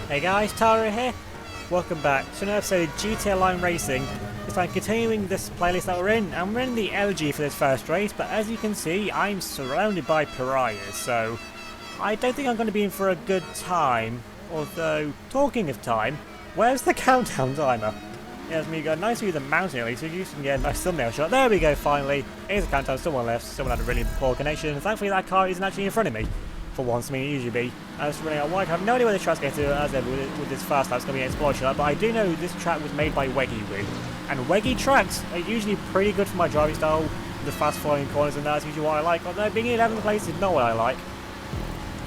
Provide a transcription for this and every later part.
Hey guys, Tara here. Welcome back to another episode of GTA Online Racing. It's like continuing this playlist that we're in, and we're in the LG for this first race, but as you can see, I'm surrounded by pariahs, so I don't think I'm going to be in for a good time. Although, talking of time, where's the countdown timer? Yes, we got a nice view of the mountain at least, so you can get a nice thumbnail shot. There we go, finally. Here's the countdown, someone left, someone had a really poor connection, and thankfully that car isn't actually in front of me. For once, I mean, it usually be. I was running out wide. I have no idea where the track's going to, as ever, with this fast lap. It's going to be an explosion lap, but I do know this track was made by Weggy Rig. And Weggy tracks are usually pretty good for my driving style, the fast flowing corners, and that's usually what I like. Although being in 11th place is not what I like.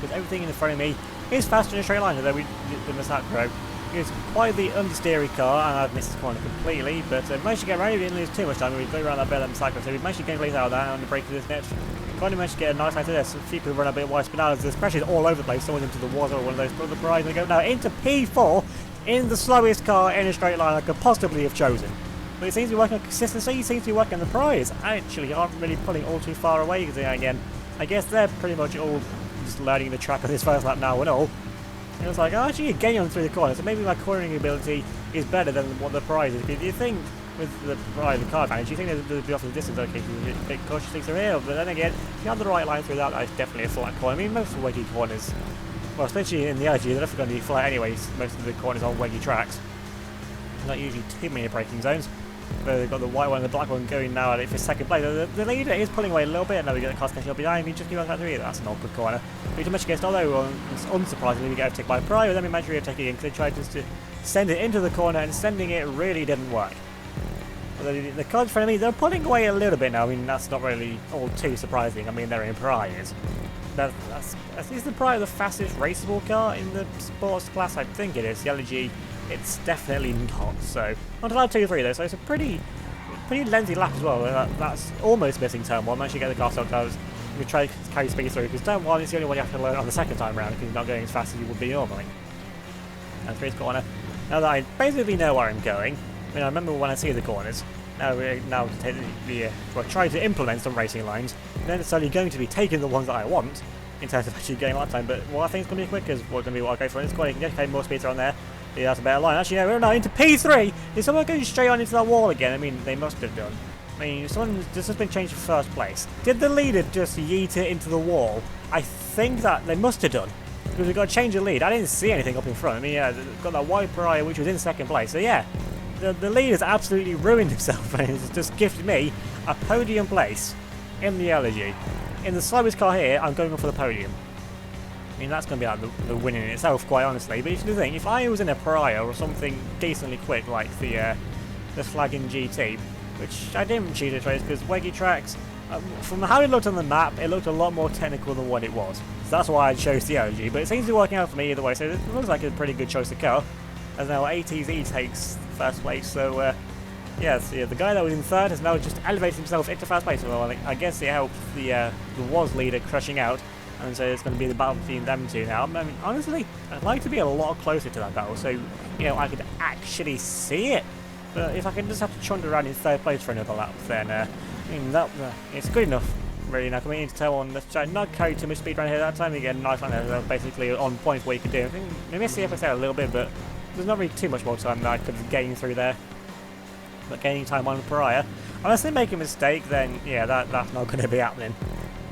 Because everything in front of me is faster in a straight line, although we did miss that grow. It's quite the understeery car, and I've missed this corner completely, but managed to get around it, didn't lose too much time. We flew around that bell and cycle, so we managed to get place out of that on the break of this next. Finally managed to get a nice line to this. A few people run a bit wide spinals. There's pressure all over the place. Someone into the water or one of those other prizes. They go now into P4 in the slowest car in a straight line I could possibly have chosen. But it seems to be working on consistency. It seems to be working on the prize. Actually, aren't really pulling all too far away again. I guess they're pretty much all just learning the track on this first lap now and all. And it's like, oh, actually, you're getting on through the corner, so maybe my cornering ability is better than what the prize is. Do you think with the prize, the car advantage, do you think there'd be off the distance okay to a bit cautious things through here? But then again, if you have the right line through that, that's definitely a flat corner. I mean, most Weggy corners, well, especially in the LG, they're definitely going to be flat anyways. Most of the corners on Weggy tracks. Not usually too many braking zones. But they've got the white one and the black one going now at it for second place. The leader is pulling away a little bit, and now we get the car catching up behind me. Just keep on that through. That's an awkward corner. We much against, although unsurprisingly we get overtaken by Pryor, then we managed to overtake again because they tried just to send it into the corner, and sending it really didn't work. Although the cars in front of me, they're pulling away a little bit now. I mean, that's not really all too surprising. I mean, they're in Pryor's. Is the Pryor the fastest raceable car in the sports class? I think it is. The LG. It's definitely not, so on to lap 2-3 though, so it's a pretty lengthy lap as well. That's almost missing turn 1. Managed to get the car stopped. I was going to try to carry speed through, because turn 1 is the only one you have to learn on the second time round, because you're not going as fast as you would be normally. And 3's corner. Now that I basically know where I'm going, I mean, I remember when I see the corners, now to take well, try to implement some racing lines, then it's only going to be taking the ones that I want, in terms of actually getting lap time, but what I think is going to be quick is what's going to be what I go for in this corner. You can get more speed on there. Yeah, that's a better line. Actually, no, we're now into P3. Is someone going straight on into that wall again? I mean, they must have done. I mean, this has been changed to first place. Did the leader just yeet it into the wall? I think that they must have done. Because we've got to change the lead. I didn't see anything up in front. I mean, yeah, they've got that white Pariah, which was in second place. So, yeah, the leader's absolutely ruined himself. And he's just gifted me a podium place in the LG. In the slowest car here, I'm going for the podium. I mean, that's going to be like the win in itself, quite honestly. But the thing, if I was in a Pariah or something decently quick, like the Flagging GT, which I didn't choose to race because Weggy tracks, from how it looked on the map, it looked a lot more technical than what it was. So that's why I chose the LG. But it seems to be working out for me either way, so it looks like a pretty good choice of car. As now ATZ takes first place, so yes, the guy that was in third has now just elevated himself into first place. Well, I guess it helped the WOS leader crushing out. And so it's going to be the battle between them two now. I mean, honestly, I'd like to be a lot closer to that battle, so, you know, I could actually see it. But if I can just have to chunder around in third place for another lap, then, I mean, it's good enough, really. Now, coming into turn 1, let's try not carry too much speed around here. That time, you get a nice line there, basically on point what you can do. I think we missed the FSL a little bit, but there's not really too much more time that I could have gained through there. But gaining time on Pariah, unless they make a mistake, then, yeah, that's not going to be happening.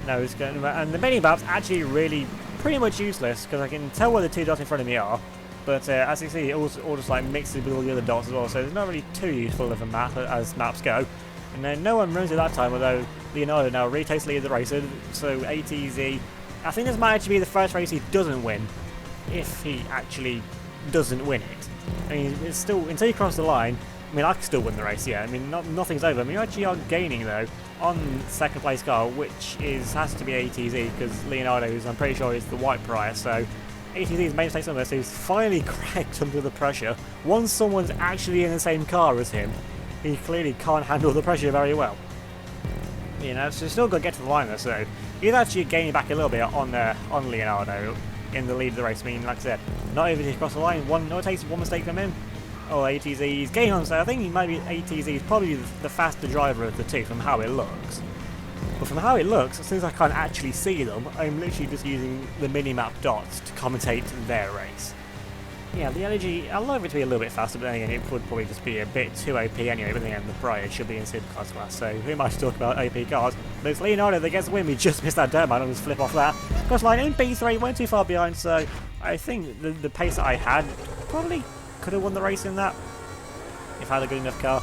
No, it's going to, and the mini-map's actually really pretty much useless, because I can tell where the two dots in front of me are, but as you see, it all just like mixes with all the other dots as well, so it's not really too useful of a map as maps go. And then no one runs it that time, although Leonardo now retakes the lead of the race, so ATZ, I think this might actually be the first race he doesn't win, if he actually doesn't win it. I mean, it's still, until you cross the line, I mean, I can still win the race, yeah. I mean, nothing's over. I mean, you actually are gaining, though, on second place car, which has to be ATZ, because Leonardo's, I'm pretty sure, is the white Pariah, so ATZ's made mistakes on this, so he's finally cracked under the pressure. Once someone's actually in the same car as him, he clearly can't handle the pressure very well. You know, so he's still got to get to the line, though, so he's actually gaining back a little bit on Leonardo in the lead of the race. I mean, like I said, not able to cross the line. It takes one mistake from him. Oh, ATZ, he's getting on, so I think he might be ATZ is probably the faster driver of the two from how it looks. But from how it looks, since I can't actually see them, I'm literally just using the mini-map dots to commentate their race. Yeah, the LG, I'd love it to be a little bit faster, but then again, it would probably just be a bit too OP anyway, but then again, the Briar should be in Supercars class, so who am I to talk about OP cars? But it's Leonardo that gets the win, we just missed that dirt man, I'll just flip off that. Cross line in P3, went too far behind, so I think the pace that I had probably could have won the race in that, if I had a good enough car.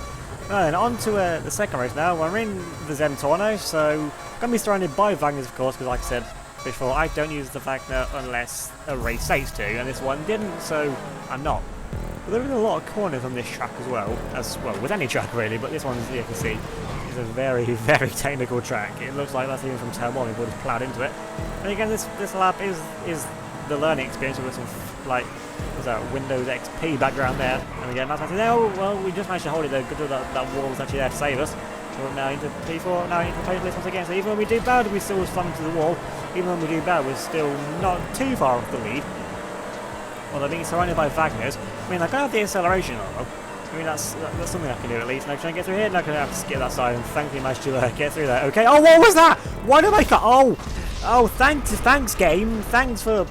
And on to the second race now. We're in the Zentorno, so going to be surrounded by Wagners, of course, because like I said before, I don't use the Wagner unless a race states to, and this one didn't, so I'm not. But there are a lot of corners on this track as well with any track really, but this one, as you can see, is a very, very technical track. It looks like that's even from turn 1, we've just ploughed into it. And again, this lap is the learning experience with some, like, what's that, Windows XP background there. And again, that's actually there. Oh, well, we just managed to hold it though. Good that wall was actually there to save us. So we're now into P4, now into play this once again. So even when we do bad, we still slam into the wall. Even when we do bad, we're still not too far off the lead. Although being surrounded by Wagners, I mean, I can have the acceleration on. I mean, that's something I can do at least. Now, try and get through here. Now, I can have to skip that side, and thankfully managed to get through there. Okay. Oh, what was that? Why did I cut? Oh, thanks, game. Thanks for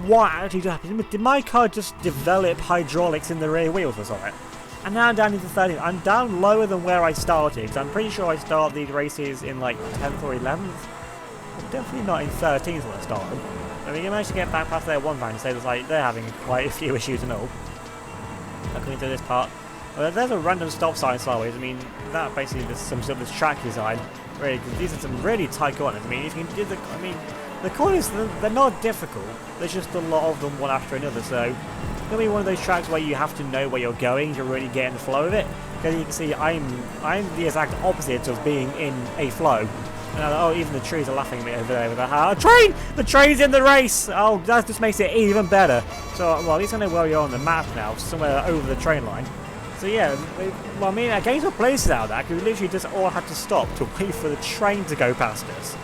what actually happened. Did my car just develop hydraulics in the rear wheels or something? And now I'm down into 13th. I'm down lower than where I started, because I'm pretty sure I start these races in like 10th or 11th. I'm definitely not in 13th when I started. I mean, you managed to get back past their one van, so it's like they're having quite a few issues and all. Coming into this part, well, there's a random stop sign sideways. I mean, that basically just sums up this track design. Really, these are some really tight corners. I mean, if you can do the corners, they're not difficult. There's just a lot of them one after another. So it's gonna be one of those tracks where you have to know where you're going to really get in the flow of it. Because you can see, I'm the exact opposite of being in a flow. Oh, even the trees are laughing at me over there with that. Train! The train's in the race! Oh, that just makes it even better. So, well, at least I know where you're on the map now, somewhere over the train line. So, yeah, well, I mean, our games were places out there, because we literally just all had to stop to wait for the train to go past us.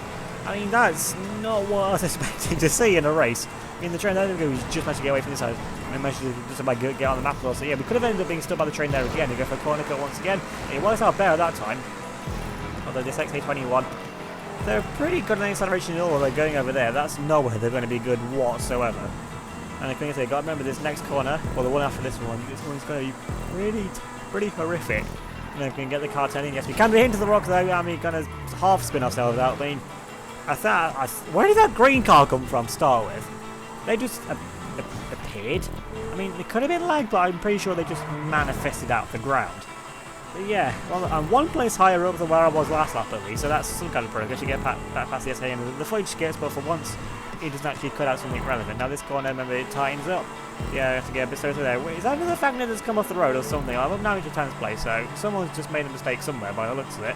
I mean, that's not what I was expecting to see in a race. I mean, the train, we just managed to get away from this side, and managed to just about get on the map as well. So, yeah, we could have ended up being stopped by the train there again to go for a corner cut once again. It works out better that time. Although this XA21, they're pretty good on the acceleration and all, they're going over there. That's nowhere they're going to be good whatsoever. And I think I say, got to remember this next corner, or the one after this one's going to be pretty horrific. And then we can get the car turning. Yes, we can be into the rock though. I mean, going to half spin ourselves out. I mean, where did that green car come from to start with? They just appeared. I mean, it could have been lag, but I'm pretty sure they just manifested out of the ground. But yeah, well, I'm one place higher up than where I was last lap at least, so that's some kind of progress. You get back past the SA and the footage skips, but for once, it doesn't actually cut out something relevant. Now this corner, remember, it tightens up. Yeah, I have to get a bit closer there. Wait, is that another Wagner that's come off the road or something? I'm up now into 10th place, so someone's just made a mistake somewhere by the looks of it.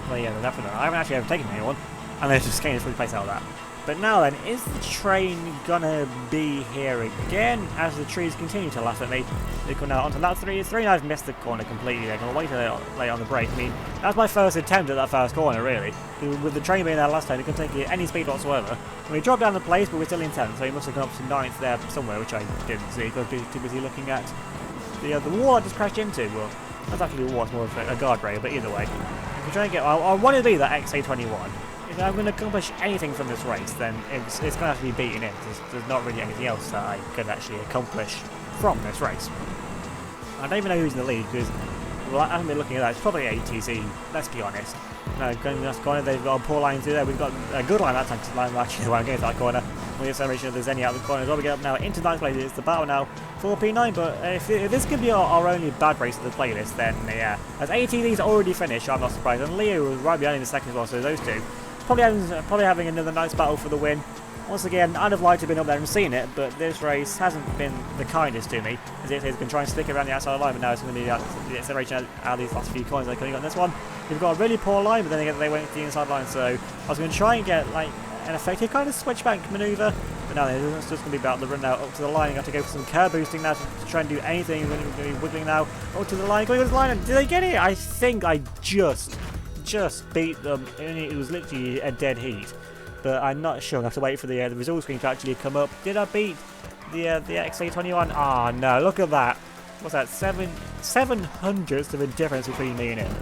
Well, yeah, definitely. I haven't actually overtaken anyone, and they're just getting a free place out of that. But now then, is the train gonna be here again as the trees continue to laugh at me? They come now onto lap 3. It's 3 and I've missed the corner completely. They're gonna wait till late on the brake. I mean, that's my first attempt at that first corner, really. With the train being there last time, it couldn't take any speed whatsoever. And we dropped down the place, but we're still in 10th, so he must have gone up to 9th there somewhere, which I didn't see because I was too busy looking at the wall I just crashed into. Well, that's actually a wall, it's more of a guardrail, but either way. If you try and get, I want to be that XA21. If I'm going to accomplish anything from this race, then it's going to have to be beating it. There's not really anything else that I could actually accomplish from this race. I don't even know who's in the lead, because well, I haven't been looking at that. It's probably ATC, let's be honest. No, going to the corner, they've got a poor line through there. We've got a good line that time, actually, when I'm going to that corner. With the acceleration, if there's any out of the corner as well. We get up now into 9th place. It's the battle now for P9, but if this could be our only bad race of the playlist, then yeah. As ATC's already finished, I'm not surprised. And Leo was right behind in the second as well, so those two. Probably having another nice battle for the win. Once again, I'd have liked to have been up there and seen it, but this race hasn't been the kindest to me. As it has been trying to stick around the outside line, but now it's going to be the acceleration out of these last few corners they could have got this one. We've got a really poor line, but then again they went to the inside line, so I was going to try and get like an effective kind of switchback manoeuvre, but now it's just going to be about the run now up to the line. You have to go for some curb boosting now to try and do anything. We're going to be wiggling now up to the line, going to the line, and did they get it? I think I just beat them, and it was literally a dead heat. But I'm not sure. I have to wait for the results screen to actually come up. Did I beat the XA21? Ah, no, look at that. What's that? 700ths of a difference between me and him.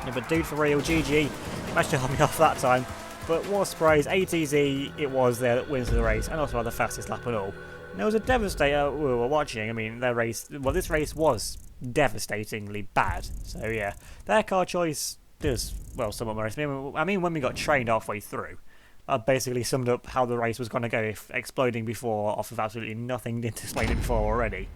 Yeah, but dude, for real, GG. Managed to hold me off that time. But what a surprise, ATZ it was there that wins the race, and also had the fastest lap and all. And it was a devastator we were watching. I mean, their race, well, this race was devastatingly bad. So yeah, their car choice does, well, somewhat worse. I mean, when we got trained halfway through, I basically summed up how the race was going to go if exploding before off of absolutely nothing didn't explain it before already.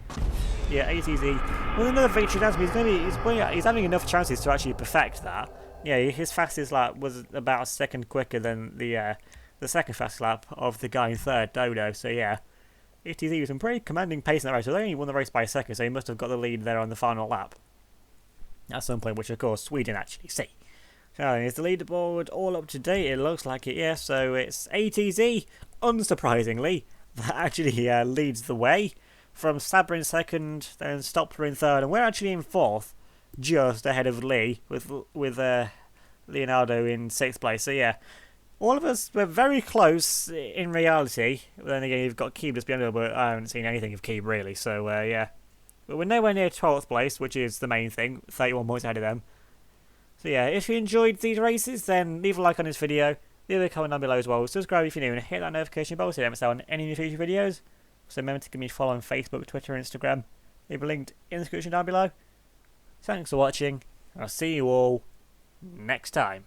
Yeah, ATZ with another victory down, he's having enough chances to actually perfect that. Yeah, his fastest lap was about a second quicker than the second fastest lap of the guy in third, Dodo. So yeah, ATZ was some pretty commanding pace in that race. So they only won the race by a second, so he must have got the lead there on the final lap at some point, which of course we didn't actually see. So is the leaderboard all up to date? It looks like it, yeah. So it's ATZ, unsurprisingly, that actually leads the way. From Sabra in second, then Stopper in third, and we're actually in fourth, just ahead of Lee, with Leonardo in sixth place. So yeah, all of us were very close in reality. Then again, you've got Keeb just behind us, but I haven't seen anything of Keeb really. So yeah, but we're nowhere near 12th place, which is the main thing. 31 points ahead of them. So yeah, if you enjoyed these races, then leave a like on this video, leave a comment down below as well, subscribe if you're new, and hit that notification bell so you don't miss out on any new future videos. So remember to give me a follow on Facebook, Twitter, and Instagram. Leave a link in the description down below. Thanks for watching, and I'll see you all next time.